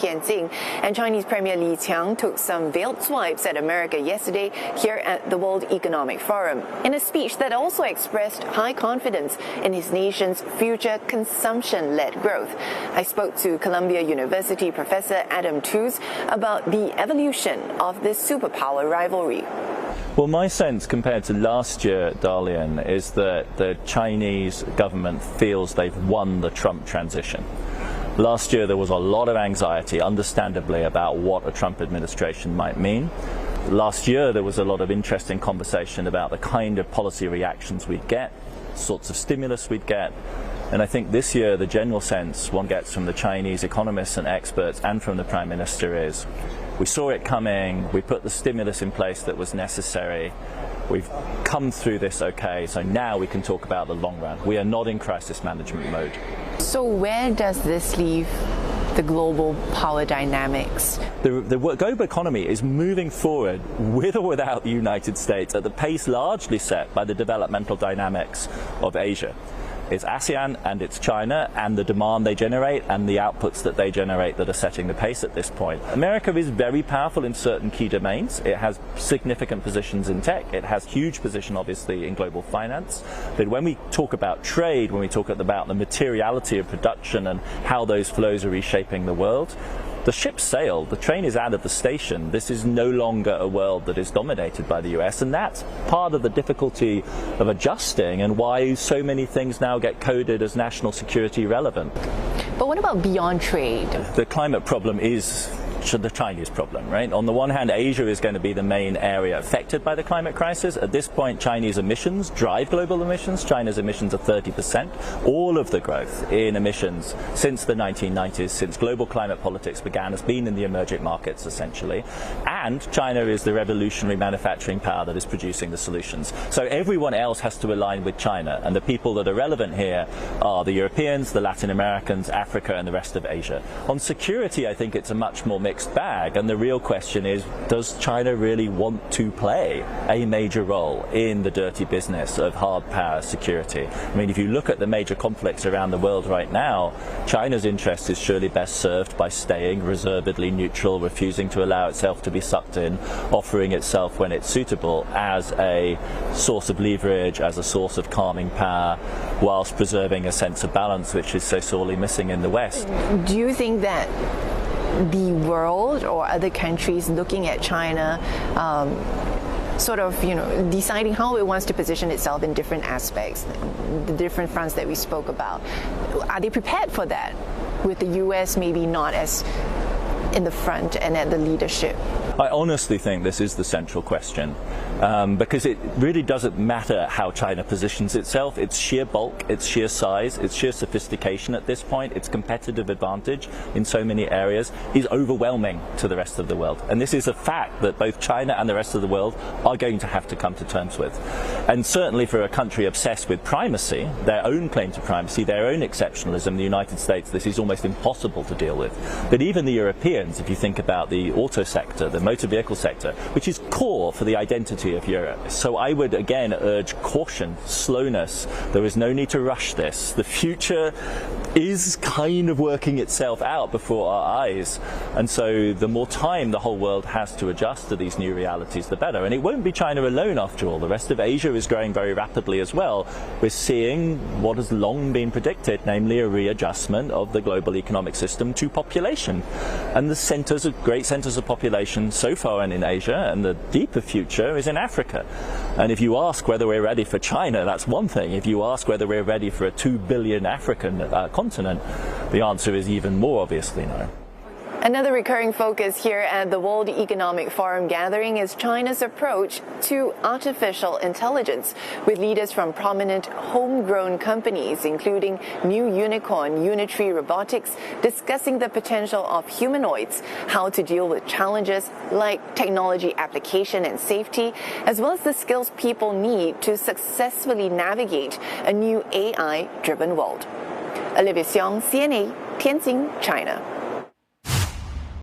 Tianjin, and Chinese Premier Li Qiang took some veiled swipes at America yesterday here at the World Economic Forum, in a speech that also expressed high confidence in his nation's future consumption-led growth. I spoke to Columbia University Professor Adam Tooze about the evolution of this superpower rivalry. Well, my sense compared to last year, Dalian, is that the Chinese government feels they've won the Trump transition. Last year there was a lot of anxiety, understandably, about what a Trump administration might mean. Last year there was a lot of interesting conversation about the kind of policy reactions we'd get, sorts of stimulus we'd get. And I think this year the general sense one gets from the Chinese economists and experts and from the Prime Minister is we saw it coming, we put the stimulus in place that was necessary, we've come through this okay, so now we can talk about the long run. We are not in crisis management mode. So where does this leave the global power dynamics? The global economy is moving forward with or without the United States at the pace largely set by the developmental dynamics of Asia. It's ASEAN and it's China and the demand they generate and the outputs that they generate that are setting the pace at this point. America is very powerful in certain key domains. It has significant positions in tech. It has huge position, obviously, in global finance. But when we talk about trade, when we talk about the materiality of production and how those flows are reshaping the world, the ship sailed, the train is out of the station. This is no longer a world that is dominated by the US, and that's part of the difficulty of adjusting and why so many things now get coded as national security relevant. But what about beyond trade? The climate problem is the Chinese problem, right? On the one hand, Asia is going to be the main area affected by the climate crisis. At this point, Chinese emissions drive global emissions. China's emissions are 30%. All of the growth in emissions since the 1990s, since global climate politics began, has been in the emerging markets, essentially. And China is the revolutionary manufacturing power that is producing the solutions. So everyone else has to align with China. And the people that are relevant here are the Europeans, the Latin Americans, Africa, and the rest of Asia. On security, I think it's a much more mixed bag, and the real question is, does China really want to play a major role in the dirty business of hard power security? I mean, if you look at the major conflicts around the world right now, China's interest is surely best served by staying reservedly neutral, refusing to allow itself to be sucked in, offering itself when it's suitable as a source of leverage, as a source of calming power, whilst preserving a sense of balance which is so sorely missing in the West. Do you think that the world or other countries looking at China sort of, deciding how it wants to position itself in different aspects, the different fronts that we spoke about, are they prepared for that, with the US maybe not as in the front and at the leadership? I honestly think this is the central question, because it really doesn't matter how China positions itself. Its sheer bulk, its sheer size, its sheer sophistication at this point, its competitive advantage in so many areas is overwhelming to the rest of the world. And this is a fact that both China and the rest of the world are going to have to come to terms with. And certainly for a country obsessed with primacy, their own claim to primacy, their own exceptionalism, the United States, this is almost impossible to deal with. But even the Europeans, if you think about the auto sector, the motor vehicle sector, which is core for the identity of Europe. So I would again urge caution, slowness. There is no need to rush this. The future is kind of working itself out before our eyes. And so the more time the whole world has to adjust to these new realities, the better. And it won't be China alone after all. The rest of Asia is growing very rapidly as well. We're seeing what has long been predicted, namely a readjustment of the global economic system to population. And the centers of great centers of population so far and in Asia, and the deeper future is in Africa. And if you ask whether we're ready for China, that's one thing. If you ask whether we're ready for a 2 billion African continent, the answer is even more obviously no. Another recurring focus here at the World Economic Forum gathering is China's approach to artificial intelligence, with leaders from prominent homegrown companies, including new unicorn Unitree Robotics, discussing the potential of humanoids, how to deal with challenges like technology application and safety, as well as the skills people need to successfully navigate a new AI-driven world. Olivia Siong, CNA, Tianjin, China.